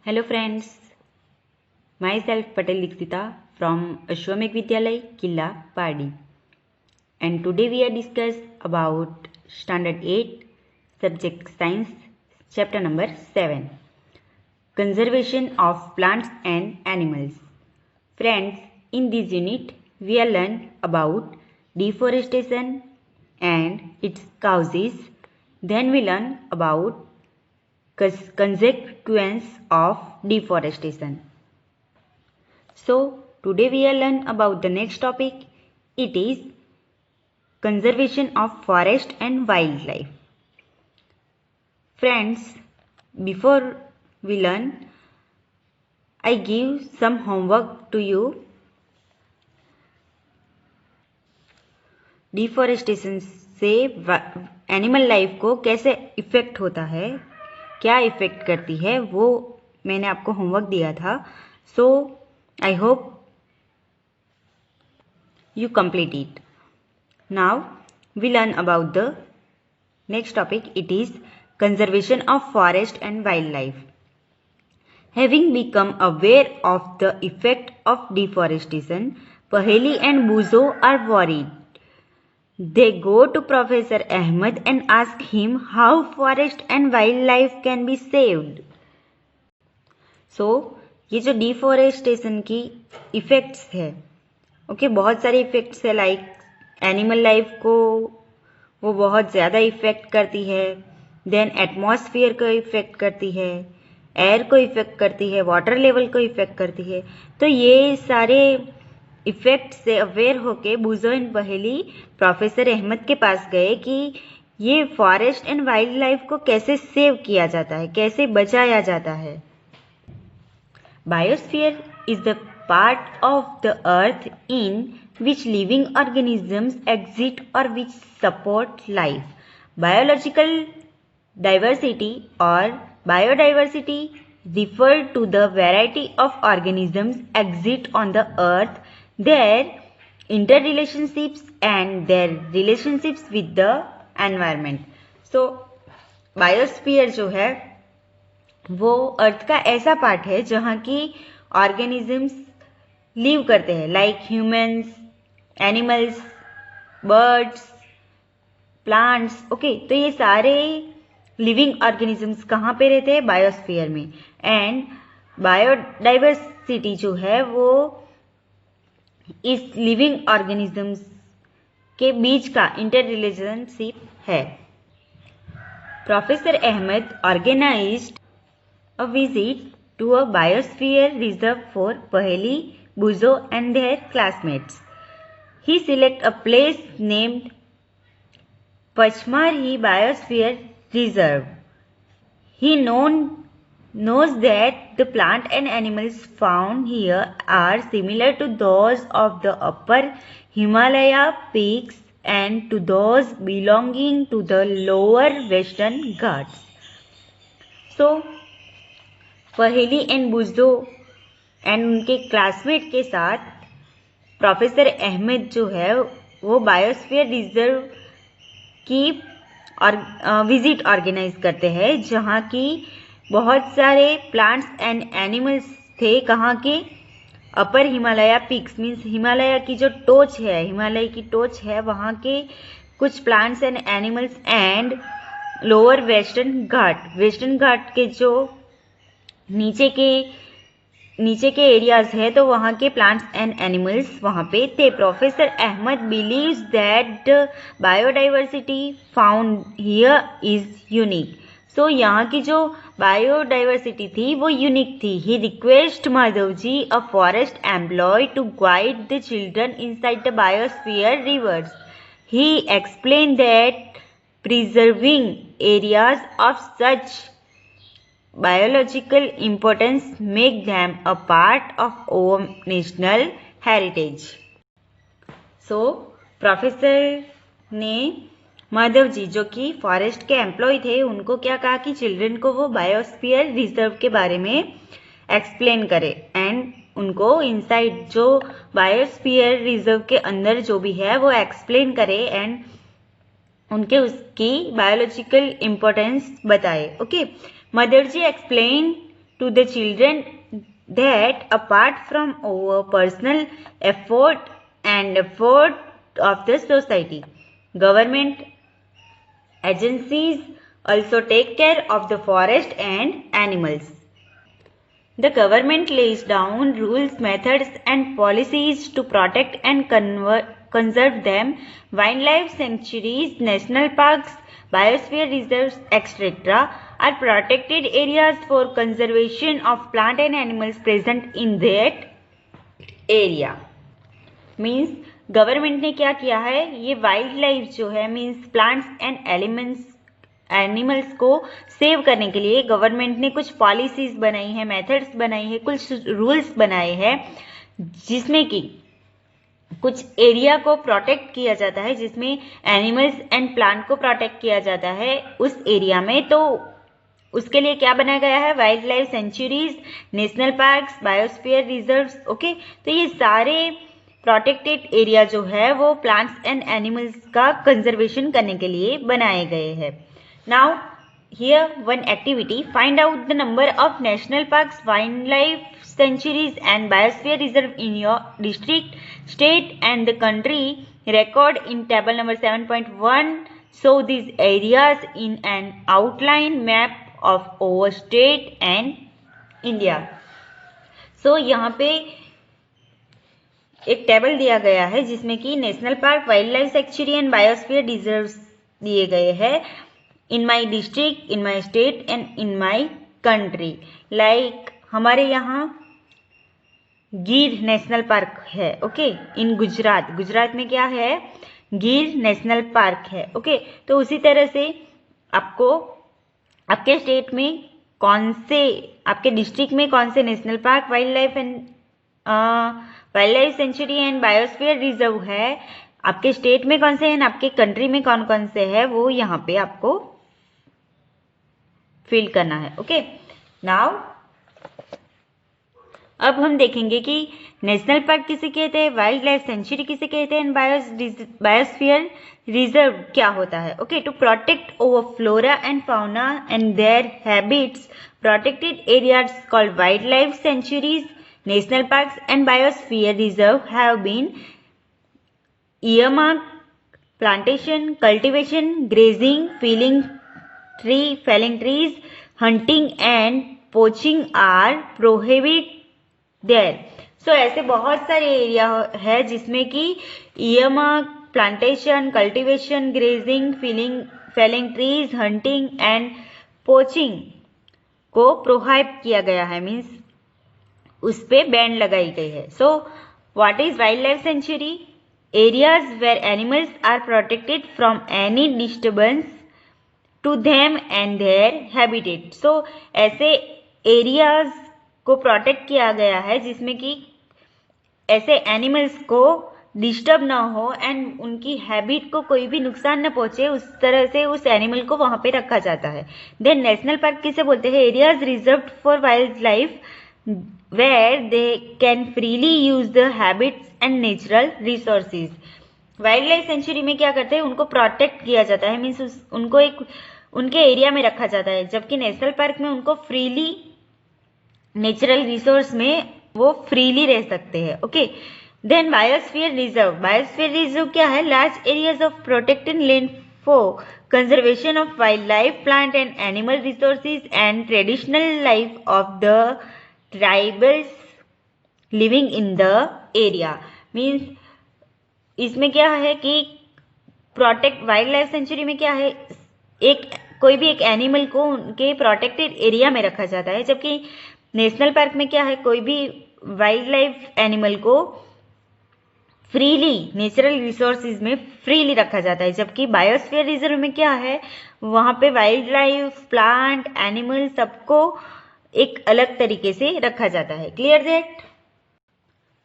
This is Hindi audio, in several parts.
Hello friends, myself Patel Dikshita from Ashwamekh Vidyalay, Killa, Padi. And today we are discuss about Standard 8, Subject Science, Chapter number 7, Conservation of Plants and Animals. Friends, in this unit we are learn about deforestation and its causes. Then we learn about consequence of deforestation. So today we are learn about the next topic. It is conservation of forest and wildlife. Friends, before we learn, I give some homework to you. Deforestation से एनिमल लाइफ को कैसे इफ़ेक्ट होता है, क्या इफ़ेक्ट करती है, वो मैंने आपको होमवर्क दिया था. So I hope you complete it. Now we learn about the next topic. It is conservation of forest and wildlife. Having become aware of the effect of deforestation, Paheli and Buzo are worried. They go to Professor Ahmed and ask him how forest and wildlife can be saved. So ये जो डिफॉरेस्टेशन की इफ़ेक्ट्स है, ओके, बहुत सारे इफ़ेक्ट्स है. लाइक एनिमल लाइफ को वो बहुत ज़्यादा इफ़ेक्ट करती है. देन एटमॉस्फेयर को इफ़ेक्ट करती है, एयर को इफ़ेक्ट करती है, वाटर लेवल को इफ़ेक्ट करती है. तो ये सारे इफ़ेक्ट से अवेयर होके बुज़ो एंड पहेली प्रोफेसर अहमद के पास गए कि ये फॉरेस्ट एंड वाइल्ड लाइफ को कैसे सेव किया जाता है, कैसे बचाया जाता है. Biosphere is the part of the earth in which living organisms exist or which support life. Biological diversity or biodiversity refer to the variety of organisms exist on the earth, their interrelationships and their relationships with the environment. So biosphere जो है वो अर्थ का ऐसा पार्ट है जहाँ की ऑर्गेनिजम्स लिव करते हैं, like humans, animals, birds, plants. Okay, तो ये सारे लिविंग ऑर्गेनिजम्स कहाँ पे रहते हैं? बायोस्फीयर में. एंड बायोडाइवर्सिटी जो है वो इस लिविंग ऑर्गेनिजम्स के बीच का इंटर रिलेशनशिप है. Professor Ahmad organized a visit to a biosphere reserve for Paheli, Buzo and their classmates. He select a place named Pachmarhi Biosphere Reserve. He knows that the plant and animals found here are similar to those of the upper Himalaya peaks and to those belonging to the lower Western Ghats. So पहेली एंड बुज़ो एंड उनके क्लासमेट के साथ प्रोफेसर अहमद जो है वो बायोस्फीयर रिजर्व की विजिट ऑर्गेनाइज करते हैं जहाँ की बहुत सारे प्लांट्स एंड एनिमल्स थे. कहाँ के? अपर हिमालय पिक्स मीन्स हिमालय की जो टोच है, हिमालय की टोच है, वहाँ के कुछ plants and animals and lower western Ghat, western Ghat के जो नीचे के एरियाज है तो वहाँ के प्लांट्स एंड एनिमल्स वहाँ पे थे. Professor Ahmed believes that biodiversity found here is unique. So यहाँ की जो बायोडाइवर्सिटी थी वो यूनिक थी. He request Madhav ji, a forest employ, to guide the children inside the biosphere reserves. He explain that preserving areas of such biological importance make them a part of our national heritage. So professor ने माधव जी जो कि फॉरेस्ट के एम्प्लॉय थे उनको क्या कहा कि चिल्ड्रन को वो बायोस्फीयर रिजर्व के बारे में एक्सप्लेन करे एंड उनको इनसाइड जो बायोस्फीयर रिजर्व के अंदर जो भी है वो एक्सप्लेन करे एंड उनके उसकी बायोलॉजिकल इम्पोर्टेंस बताए. Okay, Motherji explained to the children that apart from our personal effort and effort of the society, government agencies also take care of the forest and animals. The government lays down rules, methods and policies to protect and conserve them. Wildlife sanctuaries, national parks, biosphere reserves, etc. are protected areas for conservation of plant and animals present in that area. Means government ने क्या किया है, ये वाइल्ड लाइफ जो है मीन्स प्लांट्स एंड एनिमल्स को सेव करने के लिए गवर्नमेंट ने कुछ पॉलिसीज बनाई है, मेथड्स बनाई है, कुछ रूल्स बनाए हैं जिसमें कि कुछ एरिया को प्रोटेक्ट किया जाता है, जिसमें एनिमल्स एंड प्लांट को प्रोटेक्ट किया जाता है उस एरिया में। तो उसके लिए क्या बनाया गया है, wild life centuries, national parks, biosphere reserves. Okay, तो ये सारे प्रोटेक्टेड एरिया जो है वो प्लांट्स एंड एनिमल्स का कंजर्वेशन करने के लिए बनाए गए हैं। Now here one activity, find out the number of national parks, wild life centuries and biosphere reserve in your district, state and the country. Record in table number 7.1. Show these areas in an outline map of our state and India. So यहाँ पे एक टेबल दिया गया है जिसमें कि national park, wild life sanctuary and biosphere reserve दिए गए हैं in my district, in my state and in my country. Like हमारे यहाँ गिर नेशनल पार्क है, ओके, इन गुजरात, गुजरात में क्या है, गिर नेशनल पार्क है। ओके, तो उसी तरह से आपको आपके स्टेट में कौन से, आपके डिस्ट्रिक्ट में कौन से national park, wild life sanctuary and biosphere reserve है, आपके स्टेट में कौन से हैं, आपके कंट्री में कौन कौन से है, वो यहाँ पे आपको फिल करना है। ओके, नाउ अब हम देखेंगे कि नेशनल पार्क किसे कहते हैं, वाइल्ड लाइफ सेंचुरी किसे कहते हैं, बायोस्फीयर रिजर्व क्या होता है। Okay, to protect over flora and fauna and their habits, protected areas called wild life sanctuaries, national parks and biosphere reserve have been earmarked. Plantation, cultivation, grazing, felling trees, hunting and poaching are prohibited there. So ऐसे बहुत सारे एरिया है जिसमें कि earmark, plantation, cultivation, grazing, felling trees, hunting and poaching को प्रोहाइब किया गया है, मीन्स उस पे बैन लगाई गई है। So what is wild life sanctuary, areas where animals are protected from any disturbance to them and their habitat. So ऐसे एरियाज को प्रोटेक्ट किया गया है जिसमें कि ऐसे एनिमल्स को डिस्टर्ब ना हो एंड उनकी हैबिट को कोई भी नुकसान न पहुंचे, उस तरह से उस एनिमल को वहां पे रखा जाता है। देन नेशनल पार्क किसे बोलते हैं, areas reserved for wild life where they can freely use the habits and natural resources. Wild life century में क्या करते हैं, उनको प्रोटेक्ट किया जाता है, मीन्स उनको एक उनके एरिया में रखा जाता है, जबकि नेशनल पार्क में उनको फ्रीली नेचुरल रिसोर्स में वो फ्रीली रह सकते हैं। ओके, देन बायोस्फीयर रिजर्व क्या है, large areas of protected land for conservation of wild life, plant and animal resources and traditional life of the tribals living in the area. Means इसमें क्या है कि प्रोटेक्ट, वाइल्ड लाइफ सेंचुरी में क्या है, एक कोई भी एक एनिमल को उनके प्रोटेक्टेड एरिया में रखा जाता है, जबकि नेशनल पार्क में क्या है, कोई भी वाइल्ड लाइफ एनिमल को फ्रीली नेचुरल रिसोर्सेज में फ्रीली रखा जाता है, जबकि बायोस्फीयर रिजर्व में क्या है, वहां पे वाइल्ड लाइफ, प्लांट, एनिमल सबको एक अलग तरीके से रखा जाता है। Clear that?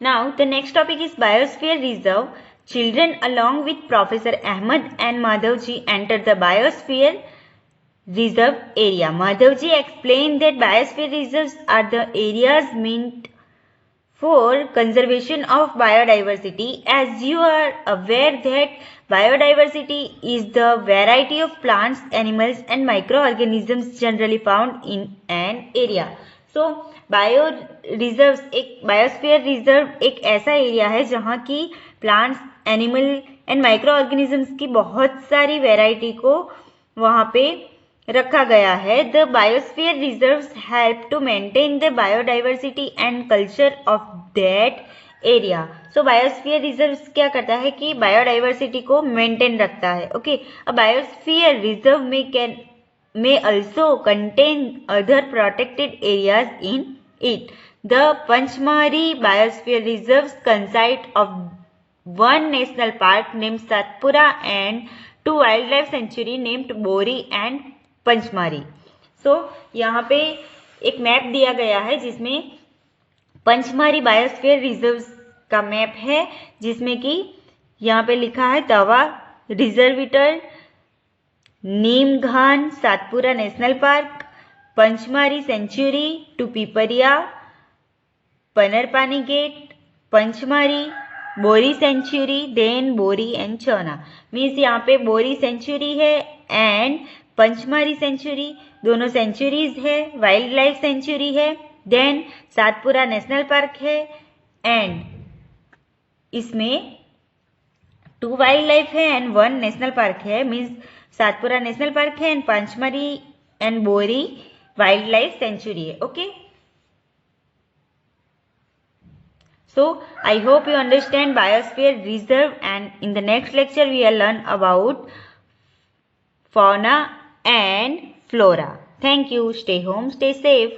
Now the next topic is biosphere reserve. Children along with professor Ahmad and Madhav ji enter the biosphere reserve area. Madhavji explained that biosphere reserves are the areas meant for conservation of biodiversity. As you are aware that biodiversity is the variety of plants, animals and microorganisms generally found in an area. So bio reserve एक बायोस्फीयर रिजर्व एक ऐसा एरिया है जहाँ की plants, animal and micro organisms की बहुत सारी वेराइटी को वहाँ पे रखा गया है. The biosphere reserves help to maintain the biodiversity and culture of that area. So biosphere reserves क्या करता है कि बायोडाइवर्सिटी को मेंटेन रखता है. Okay, a biosphere reserve may also contain other protected areas in it. The Panchmari Biosphere Reserves consist of one national park named Satpura and two wildlife sanctuary named Bori and Panchmari. So यहाँ पे एक मैप दिया गया है जिसमें पंचमारी बायोस्फीयर रिजर्व्स का मैप है, जिसमें कि यहाँ पे लिखा है तवा रिजर्विटर, नीमघान Satpura national park, Pachmarhi sanctuary to Pipariya, Panarpani gate, Pachmarhi, Bori sanctuary, then Bori and Chauna. Means यहाँ पे बोरी सेंचुरी है एंड पंचमारी सेंचुरी, दोनों सेंचुरीज है. वाइल्ड लाइफ सेंचुरी है, देन सातपुरा नेशनल पार्क है एंड इसमें 2 वाइल्ड लाइफ है एंड 1 नेशनल पार्क है. मीन्स सातपुरा नेशनल पार्क है एंड पंचमरी एंड बोरी वाइल्ड लाइफ सेंचुरी है. Okay, so I hope you understand biosphere reserve, and in the next lecture we will learn about fauna and flora. Thank you. Stay home, stay safe.